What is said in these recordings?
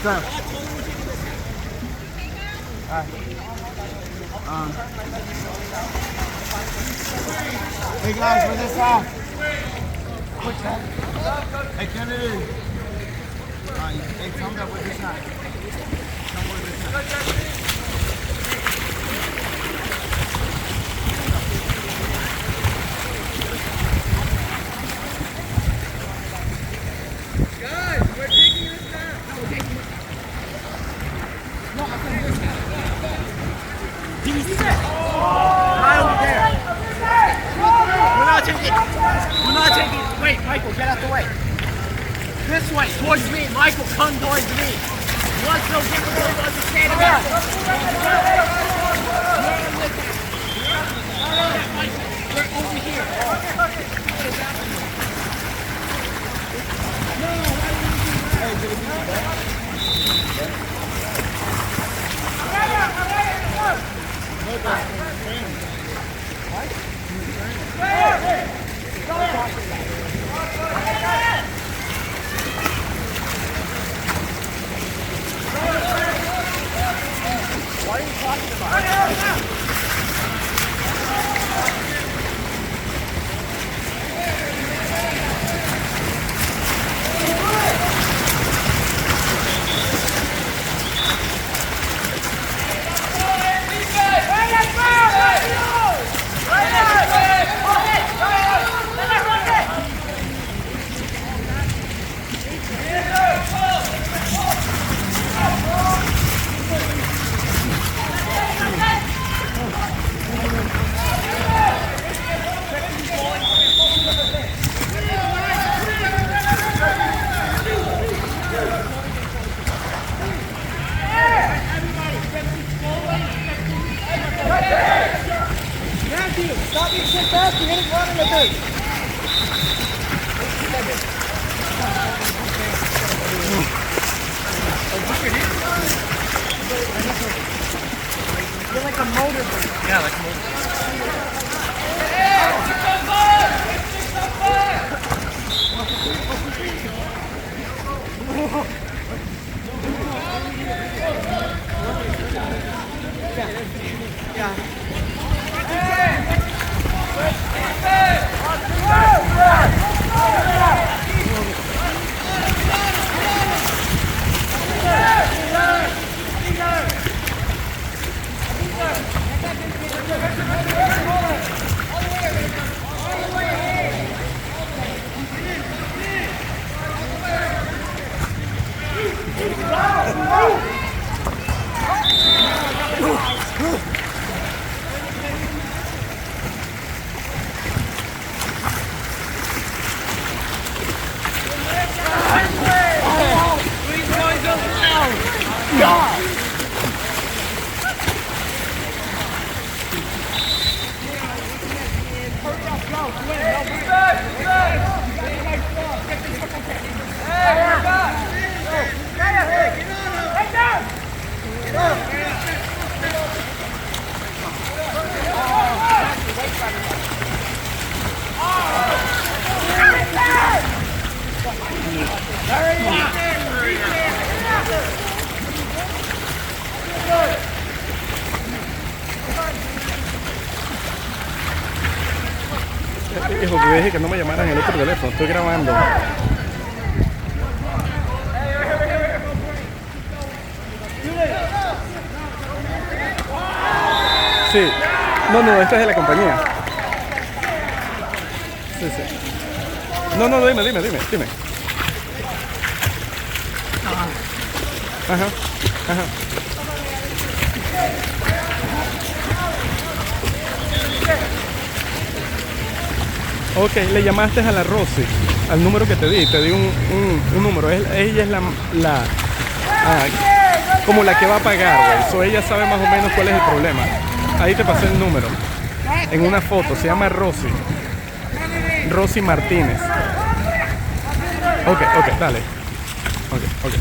time. Hey guys, where's this side? Quick time. Hey Kennedy. Hey, tell me that where's this side. Tell me where's this side. Wait, Michael, get out the way. This way, towards me. Michael, come towards me. What's so difficult to understand about it? We're over here. What are you talking about? Stop being so fast, you're hitting one in the face. You're like a motorbike. Yeah, like a motorbike. Yeah. Hijo, te dije que no me llamaran el otro teléfono, estoy grabando. Sí. No, esta es de la compañía. Sí. No, dime. Ajá. Ok, le llamaste a la Rosy, al número que te di un número. Ella es como la que va a pagar, güey. So ella sabe más o menos cuál es el problema. Ahí te pasé el número. En una foto, se llama Rosy. Rosy Martínez. Ok, dale. Ok.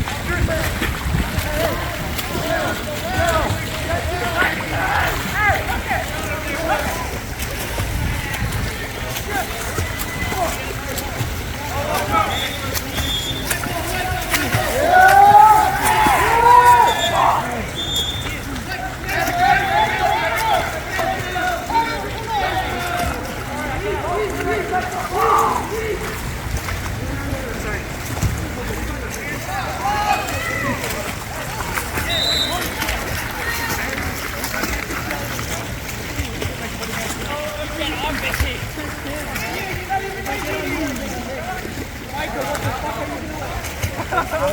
I'm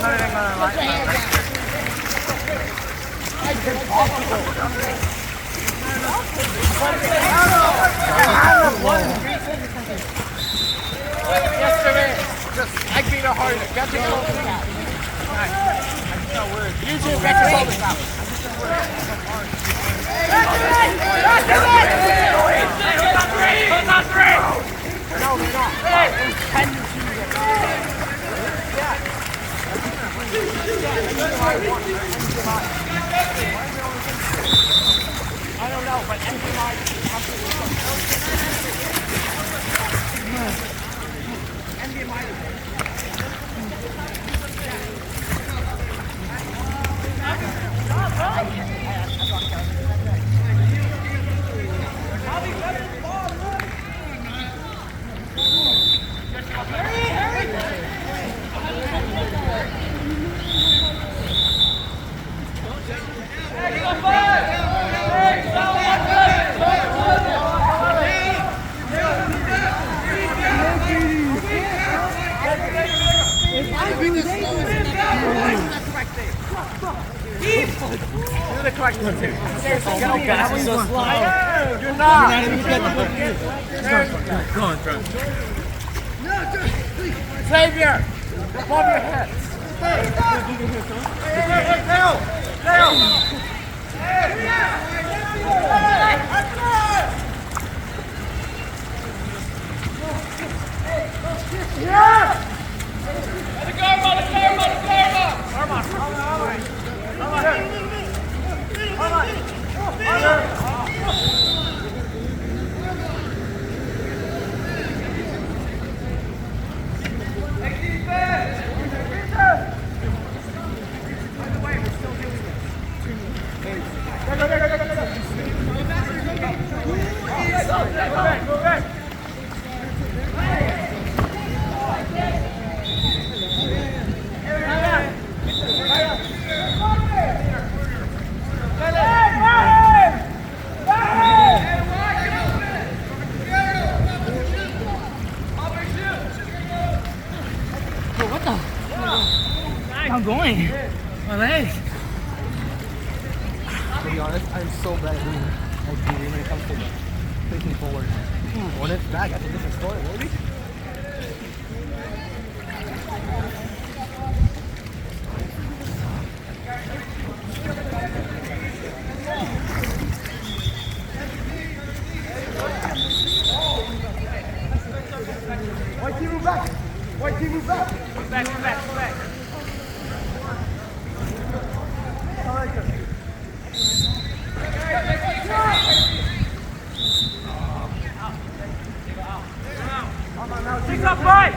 not even gonna lie. Yes, there is. Just, I beat her harder. Get your shoulders out. You too, get your shoulders out. Who's on three? No, they're not. There's 10 to 2. I don't know, but MPI do the correct one too. Seriously, get over that. So slow. You're not. Go on, Trent. Xavier, above your head. I'm going. My legs. To be honest, I'm so bad at doing when it comes to facing forward. When it's back, that's a different story, maybe. White team move back! White team move back! Move back, move back, move back. Six up right!